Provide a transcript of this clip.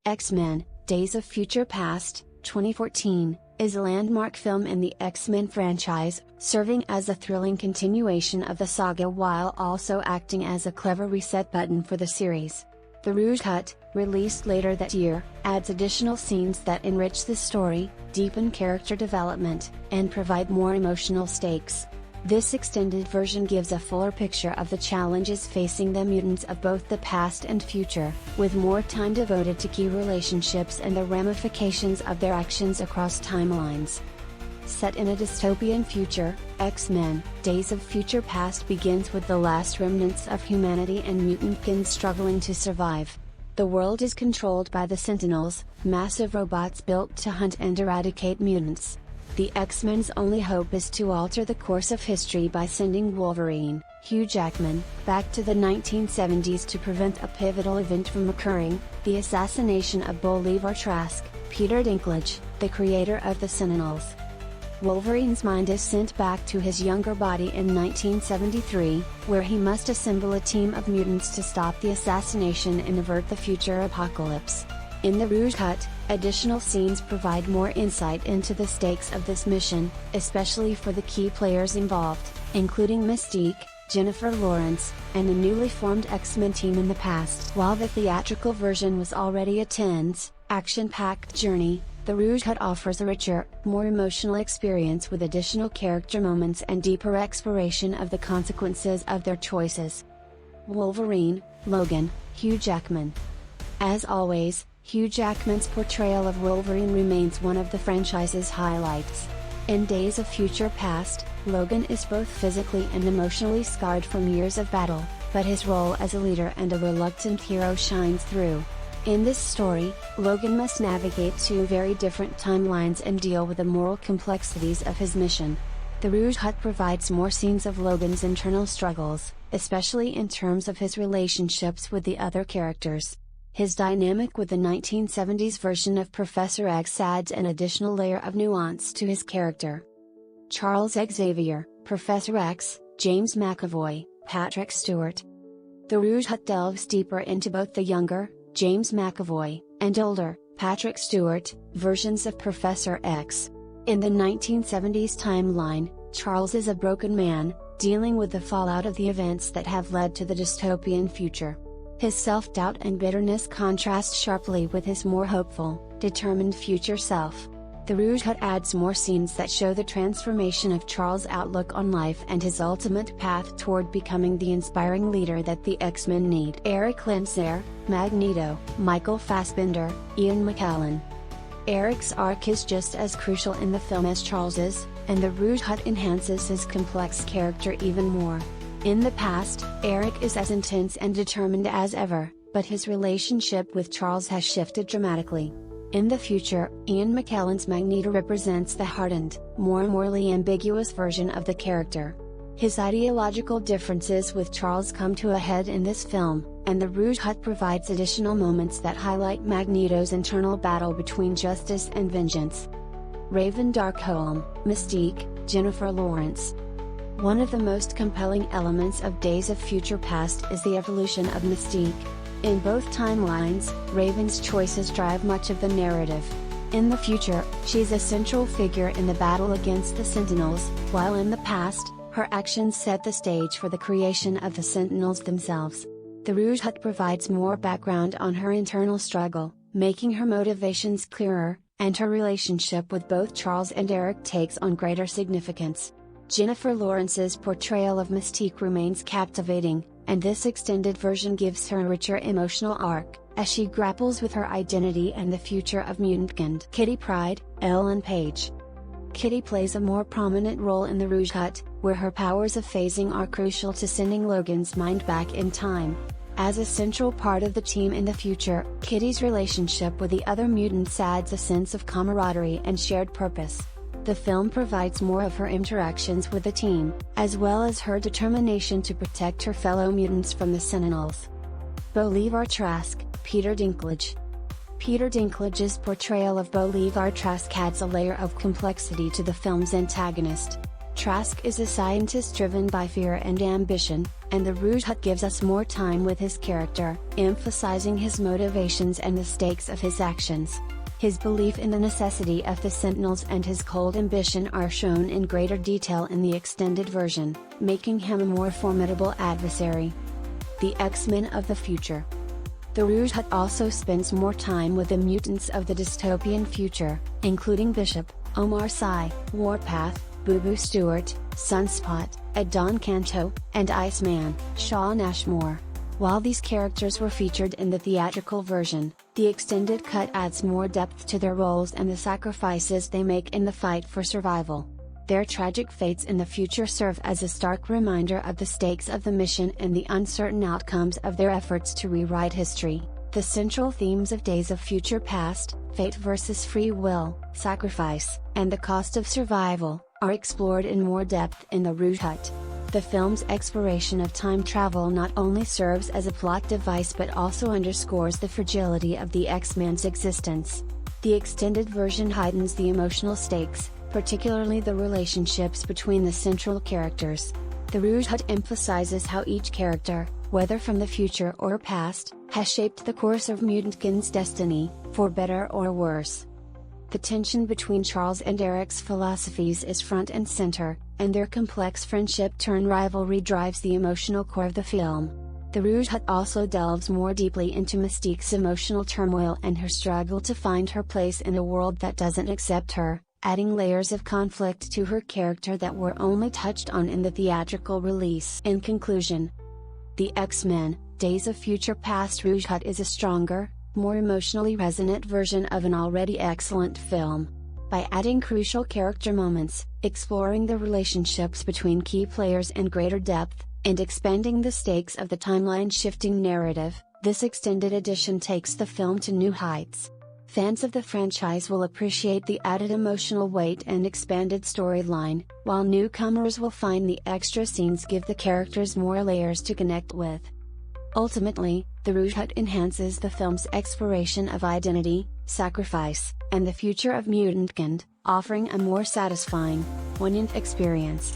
X-Men, Days of Future Past, 2014, is a landmark film in the X-Men franchise, serving as a thrilling continuation of the saga while also acting as a clever reset button for the series. The Rouge Cut, released later that year, adds additional scenes that enrich the story, deepen character development, and provide more emotional stakes. This extended version gives a fuller picture of the challenges facing the mutants of both the past and future, with more time devoted to key relationships and the ramifications of their actions across timelines. Set in a dystopian future, X-Men, Days of Future Past begins with the last remnants of humanity and mutantkin struggling to survive. The world is controlled by the Sentinels, massive robots built to hunt and eradicate mutants. The X-Men's only hope is to alter the course of history by sending Wolverine, Hugh Jackman, back to the 1970s to prevent a pivotal event from occurring, the assassination of Bolivar Trask, Peter Dinklage, the creator of the Sentinels. Wolverine's mind is sent back to his younger body in 1973, where he must assemble a team of mutants to stop the assassination and avert the future apocalypse. In the Rouge Cut, additional scenes provide more insight into the stakes of this mission, especially for the key players involved, including Mystique, Jennifer Lawrence, and the newly formed X-Men team in the past. While the theatrical version was already a tense, action-packed journey, the Rouge Cut offers a richer, more emotional experience with additional character moments and deeper exploration of the consequences of their choices. Wolverine, Logan, Hugh Jackman. As always, Hugh Jackman's portrayal of Wolverine remains one of the franchise's highlights. In Days of Future Past, Logan is both physically and emotionally scarred from years of battle, but his role as a leader and a reluctant hero shines through. In this story, Logan must navigate two very different timelines and deal with the moral complexities of his mission. The Rouge Cut provides more scenes of Logan's internal struggles, especially in terms of his relationships with the other characters. His dynamic with the 1970s version of Professor X adds an additional layer of nuance to his character. Charles Xavier, Professor X, James McAvoy, Patrick Stewart. The Rouge Cut delves deeper into both the younger, James McAvoy, and older, Patrick Stewart, versions of Professor X. In the 1970s timeline, Charles is a broken man, dealing with the fallout of the events that have led to the dystopian future. His self-doubt and bitterness contrast sharply with his more hopeful, determined future self. The Rouge Cut adds more scenes that show the transformation of Charles' outlook on life and his ultimate path toward becoming the inspiring leader that the X-Men need. Eric Lensner, Magneto, Michael Fassbender, Ian McKellen. Eric's arc is just as crucial in the film as Charles's, and the Rouge Cut enhances his complex character even more. In the past, Eric is as intense and determined as ever, but his relationship with Charles has shifted dramatically. In the future, Ian McKellen's Magneto represents the hardened, more morally ambiguous version of the character. His ideological differences with Charles come to a head in this film, and the Rouge Cut provides additional moments that highlight Magneto's internal battle between justice and vengeance. Raven Darkholm, Mystique, Jennifer Lawrence. One of the most compelling elements of Days of Future Past is the evolution of Mystique. In both timelines, Raven's choices drive much of the narrative. In the future, she's a central figure in the battle against the Sentinels, while in the past, her actions set the stage for the creation of the Sentinels themselves. The Rouge Cut provides more background on her internal struggle, making her motivations clearer, and her relationship with both Charles and Eric takes on greater significance. Jennifer Lawrence's portrayal of Mystique remains captivating, and this extended version gives her a richer emotional arc, as she grapples with her identity and the future of mutantkind. Kitty Pryde, Ellen Page. Kitty plays a more prominent role in the Rouge Cut, where her powers of phasing are crucial to sending Logan's mind back in time. As a central part of the team in the future, Kitty's relationship with the other mutants adds a sense of camaraderie and shared purpose. The film provides more of her interactions with the team, as well as her determination to protect her fellow mutants from the Sentinels. Bolivar Trask, Peter Dinklage. Peter Dinklage's portrayal of Bolivar Trask adds a layer of complexity to the film's antagonist. Trask is a scientist driven by fear and ambition, and the Rouge Cut gives us more time with his character, emphasizing his motivations and the stakes of his actions. His belief in the necessity of the Sentinels and his cold ambition are shown in greater detail in the extended version, making him a more formidable adversary. The X-Men of the future. The Rouge Cut also spends more time with the mutants of the dystopian future, including Bishop, Omar Sy, Warpath, Boo-Boo Stewart, Sunspot, Adon Canto, and Iceman, Shawn Ashmore. While these characters were featured in the theatrical version, the extended cut adds more depth to their roles and the sacrifices they make in the fight for survival. Their tragic fates in the future serve as a stark reminder of the stakes of the mission and the uncertain outcomes of their efforts to rewrite history. The central themes of Days of Future Past, fate versus free will, sacrifice, and the cost of survival, are explored in more depth in the Rouge Cut. The film's exploration of time travel not only serves as a plot device but also underscores the fragility of the X-Men's existence. The extended version heightens the emotional stakes, particularly the relationships between the central characters. The Rouge Cut emphasizes how each character, whether from the future or past, has shaped the course of Mutantkin's destiny, for better or worse. The tension between Charles and Eric's philosophies is front and center, and their complex friendship-turn-rivalry drives the emotional core of the film. The Rouge Cut also delves more deeply into Mystique's emotional turmoil and her struggle to find her place in a world that doesn't accept her, adding layers of conflict to her character that were only touched on in the theatrical release. In conclusion, The X-Men, Days of Future Past Rouge Cut is a stronger, more emotionally resonant version of an already excellent film. By adding crucial character moments, exploring the relationships between key players in greater depth, and expanding the stakes of the timeline-shifting narrative, this extended edition takes the film to new heights. Fans of the franchise will appreciate the added emotional weight and expanded storyline, while newcomers will find the extra scenes give the characters more layers to connect with. Ultimately, the Rouge Cut enhances the film's exploration of identity, sacrifice, and the future of Mutantkind, offering a more satisfying, poignant experience.